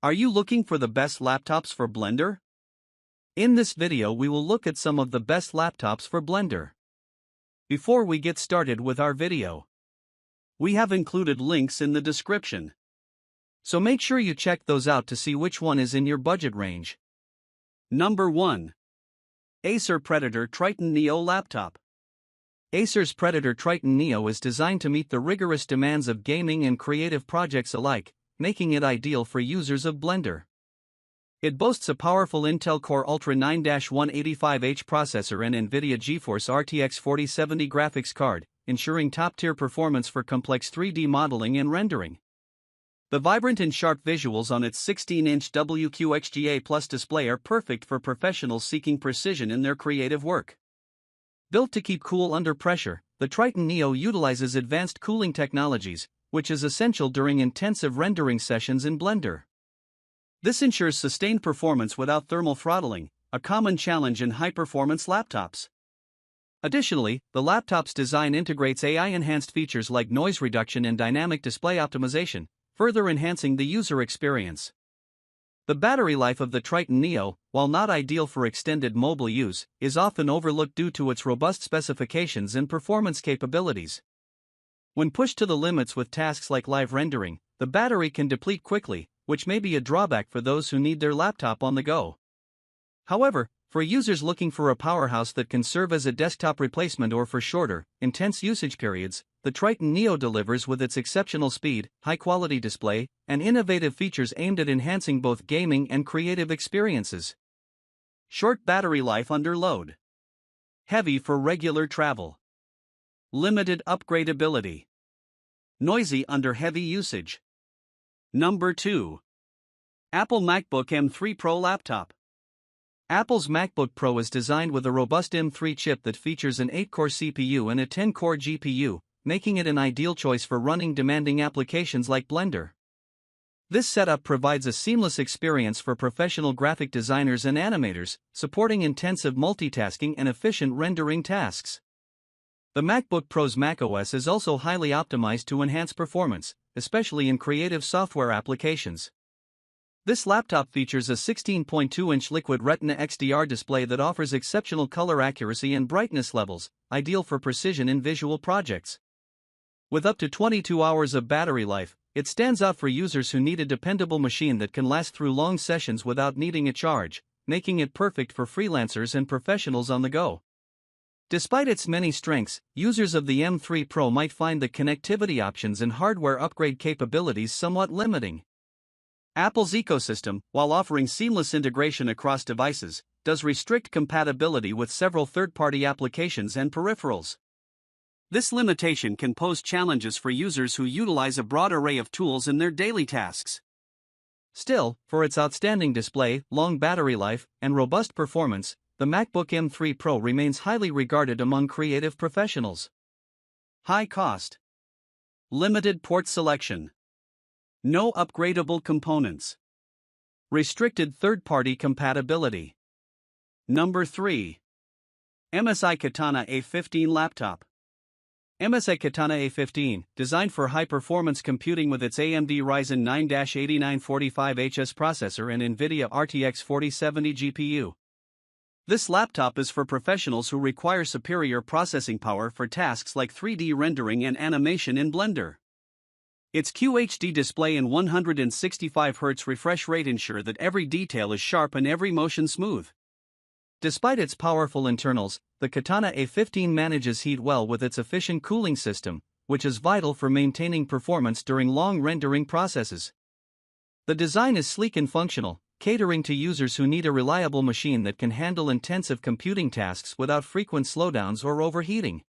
Are you looking for the best laptops for Blender? In this video we will look at some of the best laptops for Blender. Before we get started with our video, we have included links in the description, so make sure you check those out to see which one is in your budget range. Number 1. Acer Predator Triton Neo Laptop. Acer's Predator Triton Neo is designed to meet the rigorous demands of gaming and creative projects alike, making it ideal for users of Blender. It boasts a powerful Intel Core Ultra 9-185H processor and NVIDIA GeForce RTX 4070 graphics card, ensuring top-tier performance for complex 3D modeling and rendering. The vibrant and sharp visuals on its 16-inch WQXGA Plus display are perfect for professionals seeking precision in their creative work. Built to keep cool under pressure, the Triton Neo utilizes advanced cooling technologies, which is essential during intensive rendering sessions in Blender. This ensures sustained performance without thermal throttling, a common challenge in high-performance laptops. Additionally, the laptop's design integrates AI-enhanced features like noise reduction and dynamic display optimization, further enhancing the user experience. The battery life of the Triton Neo, while not ideal for extended mobile use, is often overlooked due to its robust specifications and performance capabilities. When pushed to the limits with tasks like live rendering, the battery can deplete quickly, which may be a drawback for those who need their laptop on the go. However, for users looking for a powerhouse that can serve as a desktop replacement or for shorter, intense usage periods, the Triton Neo delivers with its exceptional speed, high-quality display, and innovative features aimed at enhancing both gaming and creative experiences. Short battery life under load. Heavy for regular travel. Limited upgradability. Noisy under heavy usage. Number 2. Apple MacBook M3 Pro Laptop. Apple's MacBook Pro is designed with a robust M3 chip that features an 8-core CPU and a 10-core GPU, making it an ideal choice for running demanding applications like Blender. This setup provides a seamless experience for professional graphic designers and animators, supporting intensive multitasking and efficient rendering tasks. The MacBook Pro's macOS is also highly optimized to enhance performance, especially in creative software applications. This laptop features a 16.2-inch Liquid Retina XDR display that offers exceptional color accuracy and brightness levels, ideal for precision in visual projects. With up to 22 hours of battery life, it stands out for users who need a dependable machine that can last through long sessions without needing a charge, making it perfect for freelancers and professionals on the go. Despite its many strengths, users of the M3 Pro might find the connectivity options and hardware upgrade capabilities somewhat limiting. Apple's ecosystem, while offering seamless integration across devices, does restrict compatibility with several third-party applications and peripherals. This limitation can pose challenges for users who utilize a broad array of tools in their daily tasks. Still, for its outstanding display, long battery life, and robust performance, the MacBook M3 Pro remains highly regarded among creative professionals. High cost. Limited port selection. No upgradable components. Restricted third-party compatibility. Number 3. MSI Katana A15 Laptop. MSI Katana A15, designed for high-performance computing with its AMD Ryzen 9-8945HS processor and NVIDIA RTX 4070 GPU. This laptop is for professionals who require superior processing power for tasks like 3D rendering and animation in Blender. Its QHD display and 165Hz refresh rate ensure that every detail is sharp and every motion smooth. Despite its powerful internals, the Katana A15 manages heat well with its efficient cooling system, which is vital for maintaining performance during long rendering processes. The design is sleek and functional, catering to users who need a reliable machine that can handle intensive computing tasks without frequent slowdowns or overheating.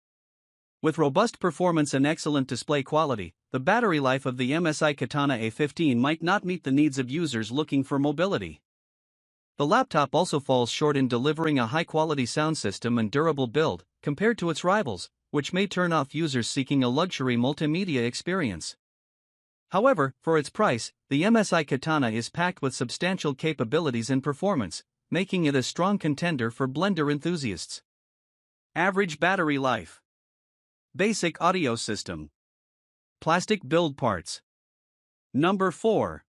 With robust performance and excellent display quality, the battery life of the MSI Katana A15 might not meet the needs of users looking for mobility. The laptop also falls short in delivering a high-quality sound system and durable build, compared to its rivals, which may turn off users seeking a luxury multimedia experience. However, for its price, the MSI Katana is packed with substantial capabilities and performance, making it a strong contender for Blender enthusiasts. Average battery life. Basic audio system. Plastic build parts. Number 4.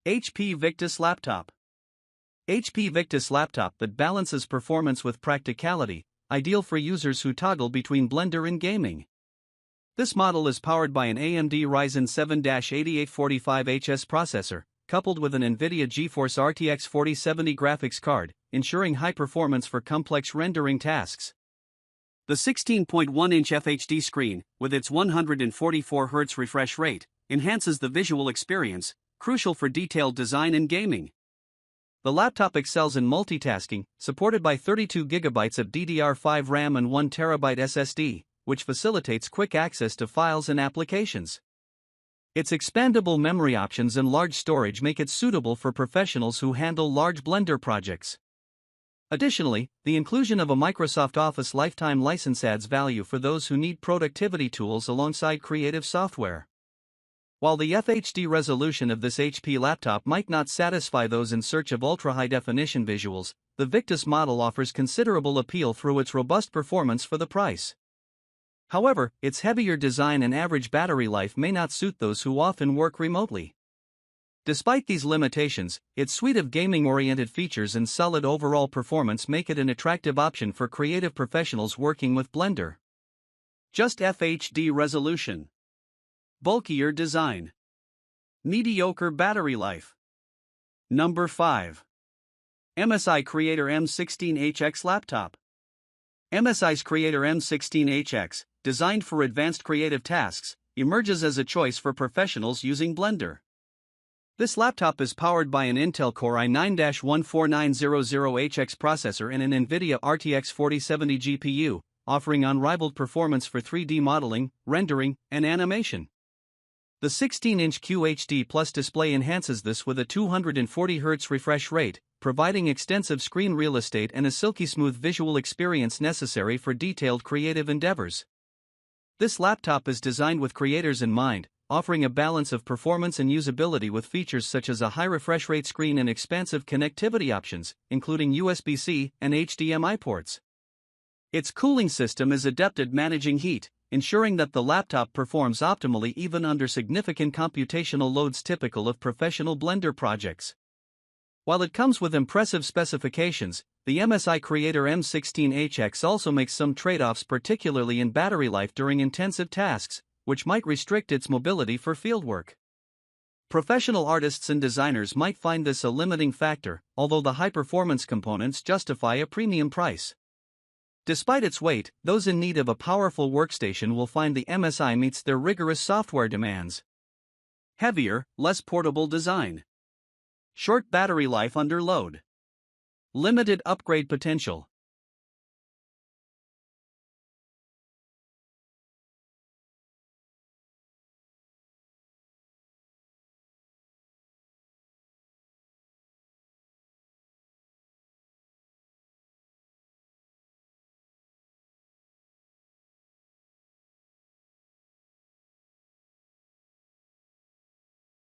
HP Victus Laptop. HP Victus Laptop that balances performance with practicality, ideal for users who toggle between Blender and gaming. This model is powered by an AMD Ryzen 7-8845HS processor, coupled with an NVIDIA GeForce RTX 4070 graphics card, ensuring high performance for complex rendering tasks. The 16.1-inch FHD screen, with its 144Hz refresh rate, enhances the visual experience, crucial for detailed design and gaming. The laptop excels in multitasking, supported by 32GB of DDR5 RAM and 1TB SSD, which facilitates quick access to files and applications. Its expandable memory options and large storage make it suitable for professionals who handle large Blender projects. Additionally, the inclusion of a Microsoft Office lifetime license adds value for those who need productivity tools alongside creative software. While the FHD resolution of this HP laptop might not satisfy those in search of ultra-high-definition visuals, the Victus model offers considerable appeal through its robust performance for the price. However, its heavier design and average battery life may not suit those who often work remotely. Despite these limitations, its suite of gaming-oriented features and solid overall performance make it an attractive option for creative professionals working with Blender. Just FHD resolution. Bulkier design. Mediocre battery life. Number 5. MSI Creator M16HX Laptop. MSI's Creator M16HX, designed for advanced creative tasks, emerges as a choice for professionals using Blender. This laptop is powered by an Intel Core i9-14900HX processor and an NVIDIA RTX 4070 GPU, offering unrivaled performance for 3D modeling, rendering, and animation. The 16-inch QHD Plus display enhances this with a 240Hz refresh rate, providing extensive screen real estate and a silky smooth visual experience necessary for detailed creative endeavors. This laptop is designed with creators in mind, offering a balance of performance and usability with features such as a high refresh rate screen and expansive connectivity options, including USB-C and HDMI ports. Its cooling system is adept at managing heat, ensuring that the laptop performs optimally even under significant computational loads typical of professional Blender projects. While it comes with impressive specifications, the MSI Creator M16HX also makes some trade-offs, particularly in battery life during intensive tasks, which might restrict its mobility for fieldwork. Professional artists and designers might find this a limiting factor, although the high-performance components justify a premium price. Despite its weight, those in need of a powerful workstation will find the MSI meets their rigorous software demands. Heavier, less portable design. Short battery life under load. Limited upgrade potential.